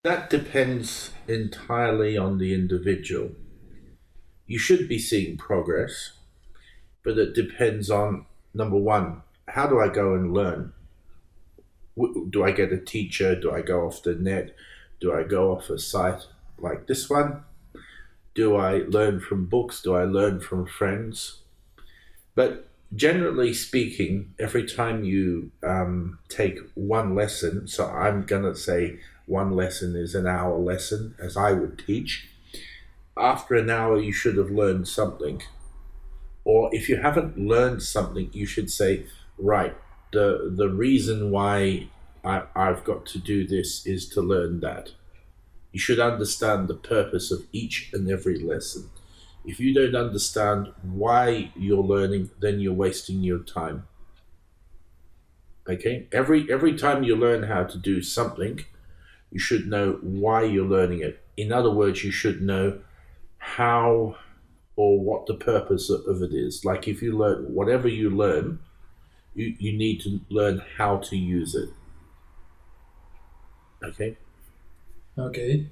That depends entirely on the individual. You should be seeing progress, but it depends on number one, how do I go and learn? Do I get a teacher? Do I go off the net? Do I go off a site like this one? Do I learn from books? Do I learn from friends? But generally speaking, every time you take one lesson, so I'm going to say one lesson is an hour lesson, as I would teach. After an hour, you should have learned something. Or if you haven't learned something, you should say, right, the reason why I've got to do this is to learn that. You should understand the purpose of each and every lesson. If you don't understand why you're learning, then you're wasting your time. Okay? Every time you learn how to do something, you should know why you're learning it. In other words, you should know how or what the purpose of it is. Like if you learn whatever you learn, you need to learn how to use it. Okay? Okay.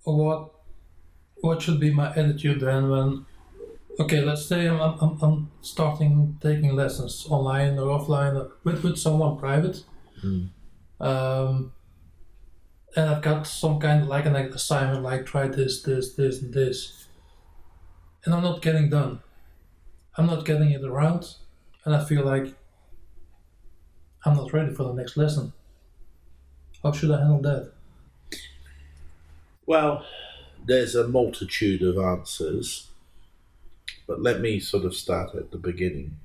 What should be my attitude then when? Okay, let's say I'm starting taking lessons online or offline with someone private. Mm. And I've got some kind of like an assignment, like try this, and this, and I'm not getting done. I'm not getting it around, and I feel like I'm not ready for the next lesson. How should I handle that? Well, there's a multitude of answers, but let me sort of start at the beginning.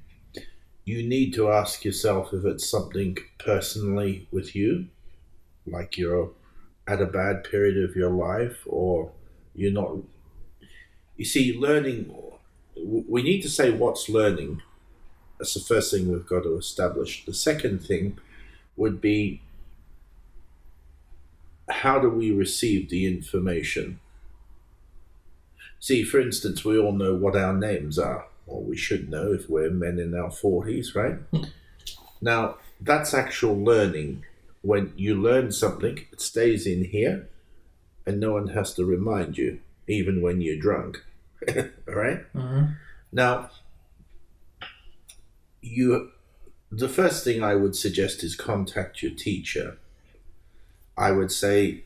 You need to ask yourself if it's something personally with you, like you're at a bad period of your life, or you're not. You see, learning, we need to say what's learning. That's the first thing we've got to establish. The second thing would be, how do we receive the information? See, for instance, we all know what our names are, or we should know if we're men in our 40s, right? Now, that's actual learning. When you learn something, it stays in here, and no one has to remind you, even when you're drunk. All right? Mm-hmm. Now, the first thing I would suggest is contact your teacher. I would say,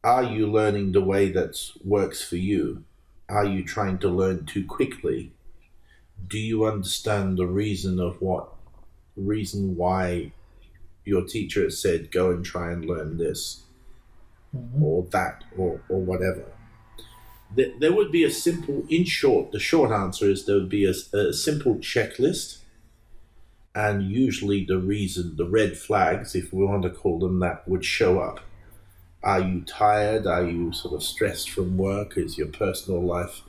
are you learning the way that works for you? Are you trying to learn too quickly? Do you understand the reason why your teacher has said go and try and learn this or that or whatever? There would be a simple, the short answer is there would be a simple checklist, and usually the red flags, if we want to call them that, would show up. Are you tired? Are you sort of stressed from work? Is your personal life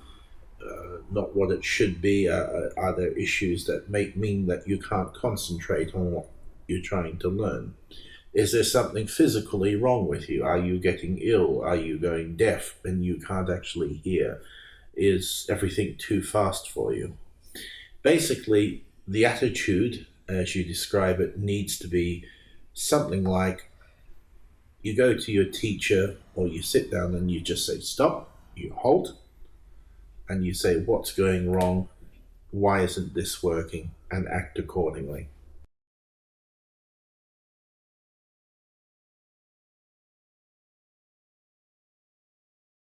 not what it should be? Are there issues that mean that you can't concentrate on what you're trying to learn? Is there something physically wrong with you? Are you getting ill? Are you going deaf and you can't actually hear? Is everything too fast for you? Basically, the attitude, as you describe it, needs to be something like, you go to your teacher or you sit down and you just say stop, you halt, and you say what's going wrong, why isn't this working, and act accordingly.